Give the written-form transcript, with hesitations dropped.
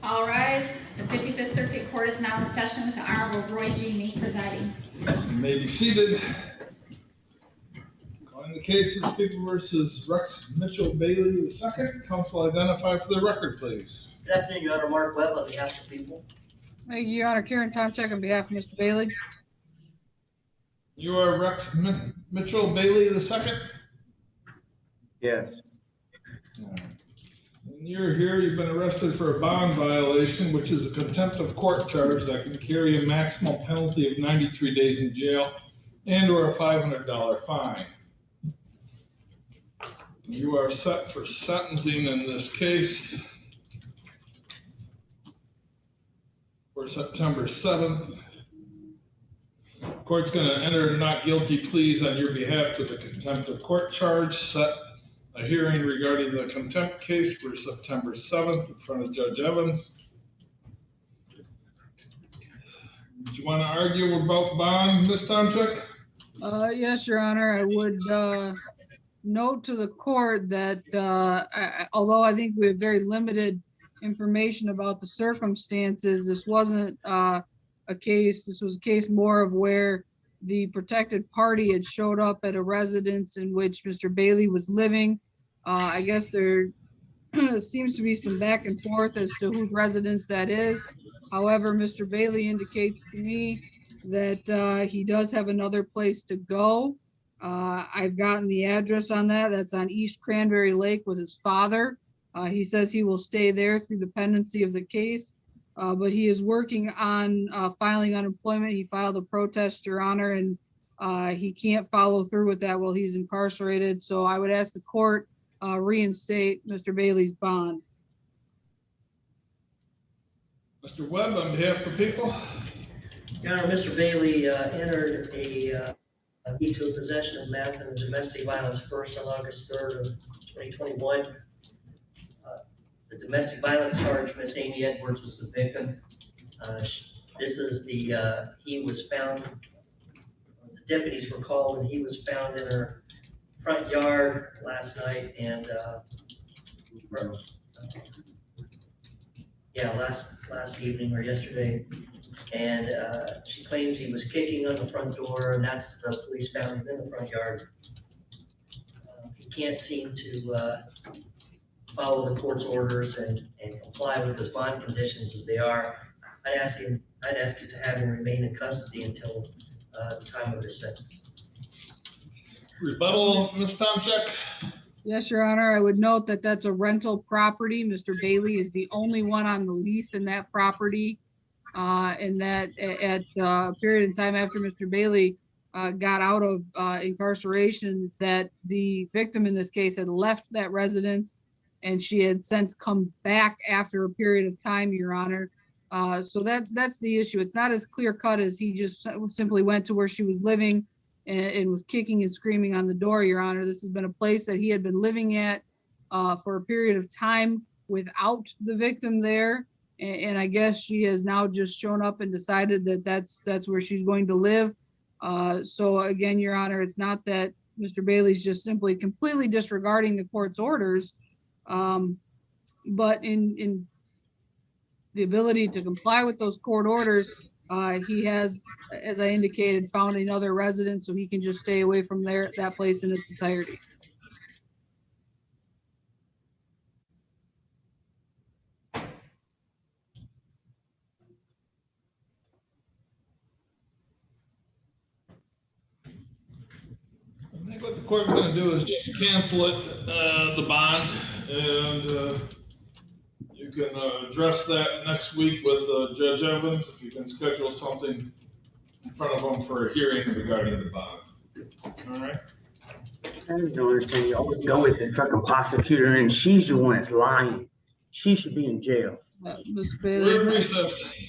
All rise. The 55th Circuit Court is now in session with the Honorable Roy G. Meek presiding. You may be seated. Calling the case of People versus Rex Mitchell Bailey II. Counsel identify for the record, please. Good afternoon, Your Honor. Mark Webb on behalf of the people. Thank you, Your Honor. Karen Tomczyk on behalf of Mr. Bailey. You are Rex Mitchell Bailey II? Yes. And you're here, you've been arrested for a bond violation, which is a contempt of court charge that can carry a maximum penalty of 93 days in jail and or a $500 fine. You are set for sentencing in this case for September 7th. Court's going to enter not guilty pleas on your behalf to the contempt of court charge. Set a hearing regarding the contempt case for September 7th in front of Judge Evans. Do you want to argue about bond, Ms. Tomczyk? Yes, Your Honor. I would note to the court that although I think we have very limited information about the circumstances, this wasn't a case. This was a case more of where the protected party had showed up at a residence in which Mr. Bailey was living. I guess there seems to be some back and forth as to whose residence that is. However, Mr. Bailey indicates to me that he does have another place to go. I've gotten the address on that. That's on East Cranberry Lake with his father. He says he will stay there through the pendency of the case, but he is working on filing unemployment. He filed a protest, Your Honor, and he can't follow through with that while he's incarcerated. So I would ask the court reinstate Mr. Bailey's bond. Mr. Webb, on behalf of the people. Your Honor, Mr. Bailey entered a plea to possession of meth and domestic violence first on August 3rd of 2021. The domestic violence charge, Miss Amy Edwards was the victim. This is he was found, the deputies were called and he was found in her front yard last night and last evening or yesterday. And she claims he was kicking on the front door, and that's the police found him in the front yard. He can't seem to follow the court's orders and comply with his bond conditions as they are. I'd ask you to have him remain in custody until the time of his sentence. Rebuttal, Ms. Tomczyk. Yes, Your Honor. I would note that that's a rental property. Mr. Bailey is the only one on the lease in that property. And that at a period of time after Mr. Bailey got out of incarceration, that the victim in this case had left that residence and she had since come back after a period of time, Your Honor. So that's the issue. It's not as clear cut as he just simply went to where she was living and was kicking and screaming on the door, Your Honor. This has been a place that he had been living at for a period of time without the victim there. And I guess she has now just shown up and decided that that's where she's going to live. So again, Your Honor, it's not that Mr. Bailey's just simply completely disregarding the court's orders, but in the ability to comply with those court orders, he has, as I indicated, found another residence so he can just stay away from that place in its entirety. I think what the court's going to do is just cancel it, the bond, and you can address that next week with Judge Evans, if you can schedule something in front of him for a hearing regarding the bond. All right? I just don't understand. You always go with the fucking prosecutor and she's the one that's lying. She should be in jail. Ms. We're in Bailey, recess.